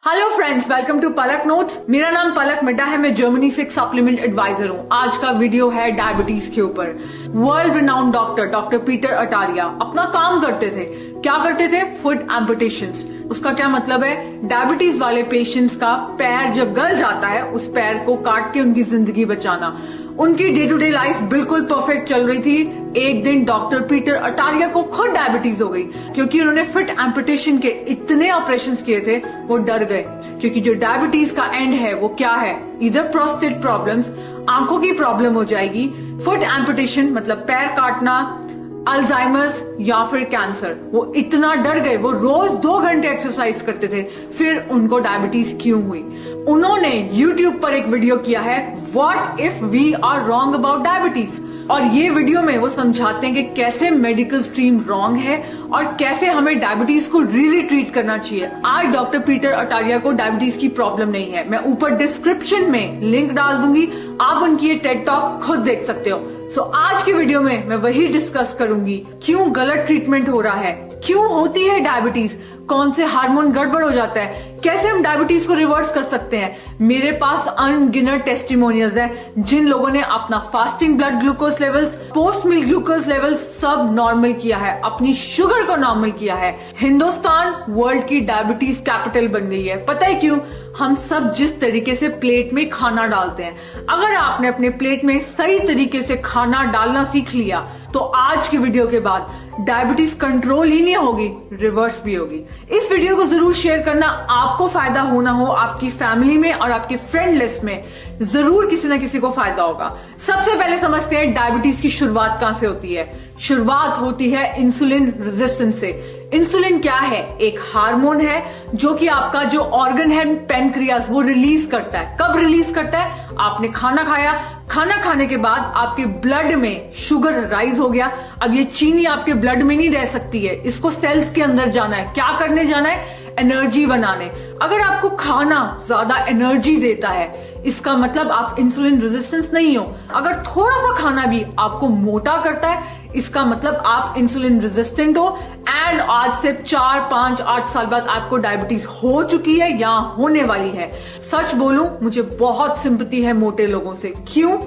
Hello friends, welcome to Palak notes. मेरा नाम पलक मिड्डा है। मैं जर्मनी से एक सप्लीमेंट एडवाइजर हूँ। आज का वीडियो है डायबिटीज के ऊपर। वर्ल्ड रिनाउंड डॉक्टर पीटर अटारिया अपना काम करते थे। क्या करते थे? फुट एम्पुटेशंस। उसका क्या मतलब है? डायबिटीज वाले पेशेंट्स का पैर जब गल जाता है, उस पैर को काट के उनकी जिंदगी बचाना। उनकी डे टू डे लाइफ बिल्कुल परफेक्ट चल रही थी। एक दिन डॉक्टर पीटर अटारिया को खुद डायबिटीज हो गई, क्योंकि उन्होंने फुट एम्पुटेशन के इतने ऑपरेशंस किए थे, वो डर गए। क्योंकि जो डायबिटीज का एंड है वो क्या है? इधर प्रोस्टेट प्रॉब्लम्स, आंखों की प्रॉब्लम हो जाएगी। फुट एम्पुटेशन मतलब पैर काटना, अल्जाइमर्स या फिर कैंसर। वो इतना डर गए, वो रोज 2 घंटे एक्सरसाइज करते थे। फिर उनको डायबिटीज क्यों हुई? उन्होंने YouTube पर एक वीडियो किया है, what if we are wrong about diabetes. और ये वीडियो में वो समझाते हैं कि कैसे मेडिकल स्ट्रीम रॉन्ग है और कैसे हमें डायबिटीज को रियली ट्रीट करना चाहिए। आज डॉक्टर पीटर अटारिया को डायबिटीज की प्रॉब्लम नहीं है। मैं ऊपर डिस्क्रिप्शन में लिंक डाल दूंगी, आप उनकी ये टेड टॉक खुद देख सकते हो। सो आज की वीडियो में मैं वही डिस्कस करूंगी, क्यों गलत ट्रीटमेंट हो रहा है, क्यों होती है डायबिटीज, कौन से हार्मोन गड़बड़ हो जाता है, कैसे हम डायबिटीज को रिवर्स कर सकते हैं। मेरे पास अनगिनत टेस्टिमोनियल्स हैं जिन लोगों ने अपना fasting blood glucose levels, post meal glucose levels सब नॉर्मल किया है, अपनी शुगर को नॉर्मल किया है। हिंदुस्तान वर्ल्ड की डायबिटीज कैपिटल बन गई है। पता है क्यों? हम सब जिस तरीके से प्लेट में खाना डालते हैं, अगर आपने अपने प्लेट में सही तरीके से खाना डालना सीख लिया तो आज की वीडियो के बाद डायबिटीज कंट्रोल ही नहीं होगी, रिवर्स भी होगी। इस वीडियो को जरूर शेयर करना। आपको फायदा हो ना हो, आपकी फैमिली में और आपके फ्रेंड लिस्ट में जरूर किसी ना किसी को फायदा होगा। सबसे पहले समझते हैं डायबिटीज की शुरुआत कहां से होती है। शुरुआत होती है इंसुलिन रेजिस्टेंस से। इंसुलिन क्या है? एक हार्मोन है जो कि आपका जो ऑर्गन है पैनक्रियास, वो रिलीज करता है। कब रिलीज करता है? आपने खाना खाया, खाना खाने के बाद आपके ब्लड में शुगर राइज हो गया। अब ये चीनी आपके ब्लड में नहीं रह सकती है, इसको सेल्स के अंदर जाना है। क्या करने जाना है? एनर्जी बनाने। अगर आपको खाना ज्यादा एनर्जी देता है, इसका मतलब आप इंसुलिन रेजिस्टेंस नहीं हो। अगर थोड़ा सा खाना भी आपको मोटा करता है, इसका मतलब आप इंसुलिन रेजिस्टेंट हो। एंड आज से 4, 5, 8 साल बाद आपको डायबिटीज हो चुकी है या होने वाली है। सच बोलूं, मुझे बहुत सिंपैथी है मोटे लोगों से। क्यों?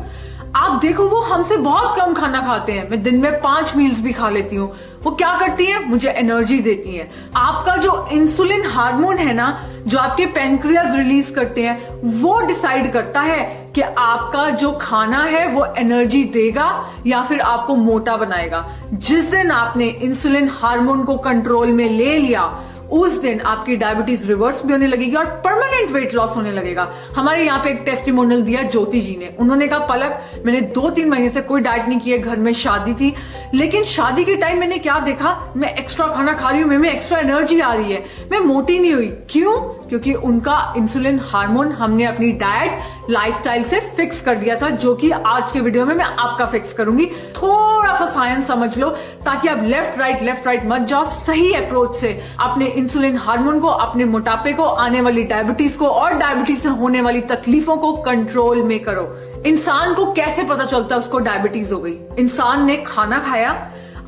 आप देखो, वो हमसे बहुत कम खाना खाते हैं। मैं दिन में 5 मील्स भी खा लेती हूँ। वो क्या करती है? मुझे एनर्जी देती है। आपका जो इंसुलिन हार्मोन है ना, जो आपके पैनक्रियाज रिलीज करते हैं, वो डिसाइड करता है कि आपका जो खाना है वो एनर्जी देगा या फिर आपको मोटा बनाएगा। जिस दिन आपने इंसुलिन हार्मोन को कंट्रोल में ले लिया, उस दिन आपकी डायबिटीज रिवर्स भी होने लगेगी और परमानेंट वेट लॉस होने लगेगा। हमारे यहाँ पे एक टेस्टिमोनियल दिया ज्योति जी ने। उन्होंने कहा, पलक, मैंने 2-3 महीने से कोई डाइट नहीं की है, घर में शादी थी, लेकिन शादी के टाइम मैंने क्या देखा, मैं एक्स्ट्रा खाना खा रही हूँ, मैं एक्स्ट्रा एनर्जी आ रही है, मैं मोटी नहीं हुई। क्यों? क्योंकि उनका इंसुलिन हार्मोन हमने अपनी डाइट, लाइफस्टाइल से फिक्स कर दिया था, जो कि आज के वीडियो में मैं आपका फिक्स करूंगी। थोड़ा सा साइंस समझ लो ताकि आप लेफ्ट राइट मत जाओ। सही अप्रोच से अपने इंसुलिन हार्मोन को, अपने मोटापे को, आने वाली डायबिटीज को और डायबिटीज से होने वाली तकलीफों को कंट्रोल में करो। इंसान को कैसे पता चलता है उसको डायबिटीज हो गई? इंसान ने खाना खाया,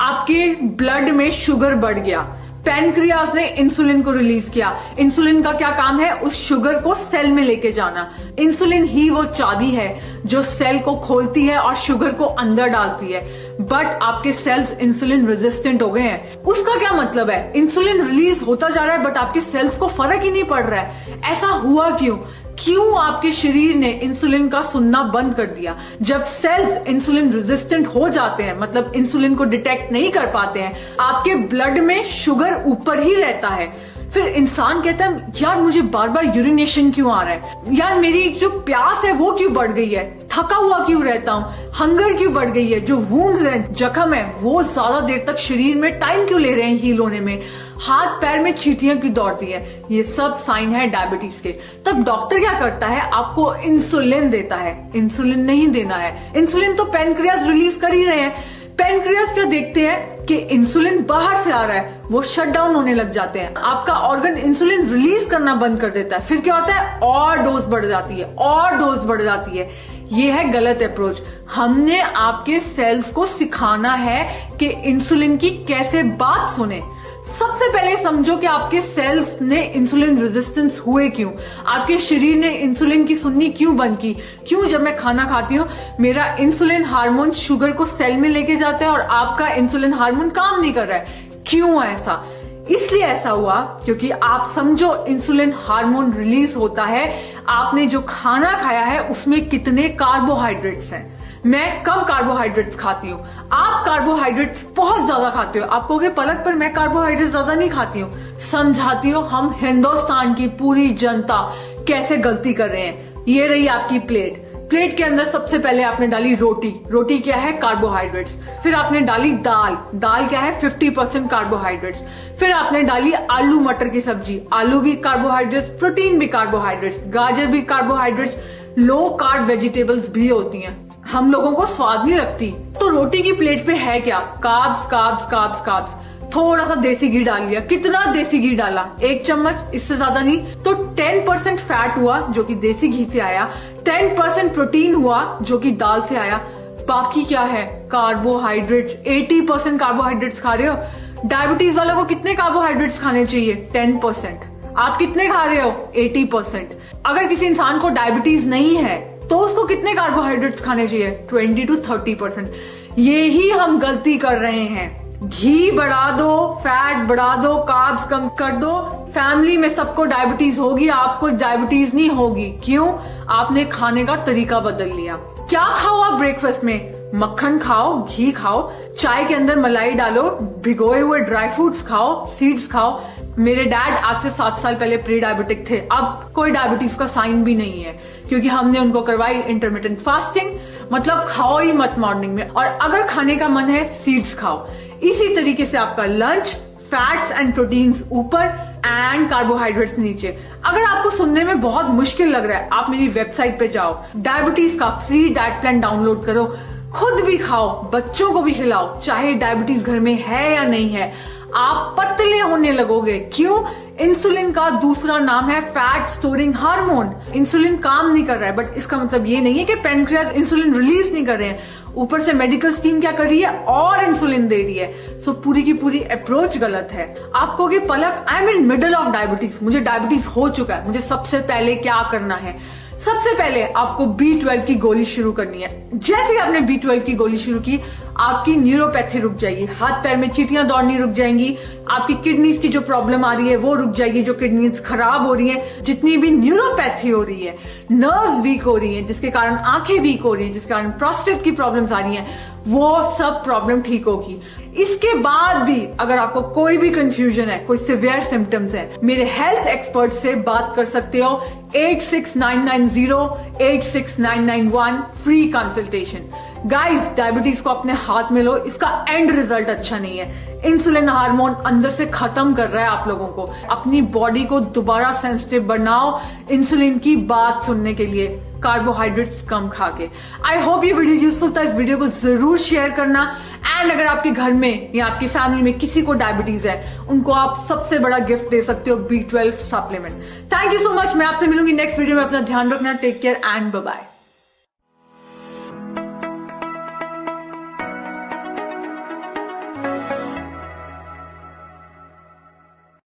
आपके ब्लड में शुगर बढ़ गया, पैनक्रियाज ने इंसुलिन को रिलीज किया। इंसुलिन का क्या काम है? उस शुगर को सेल में लेके जाना। इंसुलिन ही वो चाबी है जो सेल को खोलती है और शुगर को अंदर डालती है। बट आपके सेल्स इंसुलिन रेजिस्टेंट हो गए हैं। उसका क्या मतलब है? इंसुलिन रिलीज होता जा रहा है बट आपके सेल्स को फर्क ही नहीं पड़ रहा है। ऐसा हुआ क्यों? क्यों आपके शरीर ने इंसुलिन का सुनना बंद कर दिया? जब सेल्स इंसुलिन रेजिस्टेंट हो जाते हैं, मतलब इंसुलिन को डिटेक्ट नहीं कर पाते हैं, आपके ब्लड में शुगर ऊपर ही रहता है। फिर इंसान कहता है, यार मुझे बार बार यूरिनेशन क्यों आ रहा है, यार मेरी जो प्यास है वो क्यों बढ़ गई है, थका हुआ क्यों रहता हूँ, हंगर क्यों बढ़ गई है, जो वुंड्स हैं, जख्म है, वो ज्यादा देर तक शरीर में टाइम क्यों ले रहे हैं हील होने में, हाथ पैर में चींटियां क्यों दौड़ती है। ये सब साइन है डायबिटीज के। तब डॉक्टर क्या करता है? आपको इंसुलिन देता है। इंसुलिन नहीं देना है, इंसुलिन तो पैनक्रियाज रिलीज कर ही रहे हैं। पैनक्रियाज क्या देखते हैं कि इंसुलिन बाहर से आ रहा है, वो शट डाउन होने लग जाते हैं। आपका ऑर्गन इंसुलिन रिलीज करना बंद कर देता है। फिर क्या होता है? और डोज बढ़ जाती है, और डोज बढ़ जाती है। ये है गलत अप्रोच। हमने आपके सेल्स को सिखाना है कि इंसुलिन की कैसे बात सुने। सबसे पहले समझो कि आपके सेल्स ने इंसुलिन रेजिस्टेंस हुए क्यों, आपके शरीर ने इंसुलिन की सुननी क्यों बंद की। क्यों जब मैं खाना खाती हूँ मेरा इंसुलिन हार्मोन शुगर को सेल में लेके जाता है और आपका इंसुलिन हार्मोन काम नहीं कर रहा है। क्यों ऐसा? इसलिए ऐसा हुआ क्योंकि आप समझो इंसुलिन हार्मोन रिलीज होता है, आपने जो खाना खाया है उसमें कितने कार्बोहाइड्रेट्स हैं। मैं कम कार्बोहाइड्रेट्स खाती हूँ, आप कार्बोहाइड्रेट्स बहुत ज्यादा खाते हो। आप कहोगे पलक पर मैं कार्बोहाइड्रेट ज्यादा नहीं खाती हूँ। समझाती हूँ हम हिंदुस्तान की पूरी जनता कैसे गलती कर रहे हैं। ये रही आपकी प्लेट के अंदर सबसे पहले आपने डाली रोटी क्या है? कार्बोहाइड्रेट्स। फिर आपने डाली दाल क्या है? 50% कार्बोहाइड्रेट्स। फिर आपने डाली आलू मटर की सब्जी, आलू भी कार्बोहाइड्रेट्स, प्रोटीन भी कार्बोहाइड्रेट्स, गाजर भी कार्बोहाइड्रेट्स, लो कार्ब वेजिटेबल्स भी होती हैं। हम लोगों को स्वाद नहीं रखती। तो रोटी की प्लेट पे है क्या? कार्ब्स। थोड़ा सा देसी घी डाल लिया। कितना देसी घी डाला? 1 चम्मच, इससे ज्यादा नहीं। तो 10% फैट हुआ जो कि देसी घी से आया, 10% प्रोटीन हुआ जो कि दाल से आया। बाकी क्या है? कार्बोहाइड्रेट्स। 80% कार्बोहाइड्रेट्स खा रहे हो। डायबिटीज वालों को कितने कार्बोहाइड्रेट्स खाने चाहिए? 10%। आप कितने खा रहे हो? 80%। अगर किसी इंसान को डायबिटीज नहीं है तो उसको कितने कार्बोहाइड्रेट्स खाने चाहिए? 20 to 30%। यही हम गलती कर रहे हैं। घी बढ़ा दो, फैट बढ़ा दो, कार्ब्स कम कर दो, फैमिली में सबको डायबिटीज होगी, आपको डायबिटीज नहीं होगी। क्यों? आपने खाने का तरीका बदल लिया। क्या खाओ आप ब्रेकफास्ट में? मक्खन खाओ, घी खाओ, चाय के अंदर मलाई डालो, भिगोए हुए ड्राई फ्रूट्स खाओ, सीड्स खाओ। मेरे डैड आज से 7 साल पहले प्री डायबिटिक थे, अब कोई डायबिटीज का साइन भी नहीं है क्योंकि हमने उनको करवाई इंटरमिटेंट फास्टिंग। मतलब खाओ ही मत मॉर्निंग में, और अगर खाने का मन है सीड्स खाओ। इसी तरीके से आपका लंच, फैट्स एंड प्रोटीन्स ऊपर एंड कार्बोहाइड्रेट्स नीचे। अगर आपको सुनने में बहुत मुश्किल लग रहा है, आप मेरी वेबसाइट पे जाओ, डायबिटीज का फ्री डाइट प्लान डाउनलोड करो, खुद भी खाओ, बच्चों को भी खिलाओ, चाहे डायबिटीज घर में है या नहीं है। आप पतले होने लगोगे। क्यों? इंसुलिन का दूसरा नाम है फैट स्टोरिंग हार्मोन। इंसुलिन काम नहीं कर रहा है, बट इसका मतलब ये नहीं है कि पैनक्रियाज इंसुलिन रिलीज नहीं कर रहे हैं। ऊपर से मेडिकल टीम क्या कर रही है? और इंसुलिन दे रही है। सो पूरी की पूरी अप्रोच गलत है। आप कहोगे Palak I am in middle of diabetes, मुझे डायबिटीज हो चुका है, मुझे सबसे पहले क्या करना है? सबसे पहले आपको B12 की गोली शुरू करनी है। जैसे ही आपने B12 की गोली शुरू की, आपकी न्यूरोपैथी रुक जाएगी, हाथ पैर में चींटियां दौड़नी रुक जाएंगी, आपकी किडनीज की जो प्रॉब्लम आ रही है वो रुक जाएगी, जो किडनीज खराब हो रही है, जितनी भी न्यूरोपैथी हो रही है, नर्व्स वीक हो रही है जिसके कारण आंखें वीक हो रही है, जिसके कारण प्रोस्टेट की प्रॉब्लम्स आ रही हैं, वो सब प्रॉब्लम ठीक होगी। इसके बाद भी अगर आपको कोई भी कंफ्यूजन है, कोई सिवियर सिम्टम्स है, मेरे हेल्थ एक्सपर्ट से बात कर सकते हो। 8699086991 फ्री कंसल्टेशन। गाइस, डायबिटीज को अपने हाथ में लो, इसका एंड रिजल्ट अच्छा नहीं है। इंसुलिन हार्मोन अंदर से खत्म कर रहा है आप लोगों को। अपनी बॉडी को दोबारा सेंसिटिव बनाओ इंसुलिन की बात सुनने के लिए, कार्बोहाइड्रेट्स कम खा के। आई होप ये वीडियो यूजफुल था। इस वीडियो को जरूर शेयर करना। एंड अगर आपके घर में या आपकी फैमिली में किसी को डायबिटीज है, उनको आप सबसे बड़ा गिफ्ट दे सकते हो, B12 supplement. Thank you so much. मैं आपसे मिलूंगी नेक्स्ट वीडियो में। अपना ध्यान रखना। Take care and bye bye.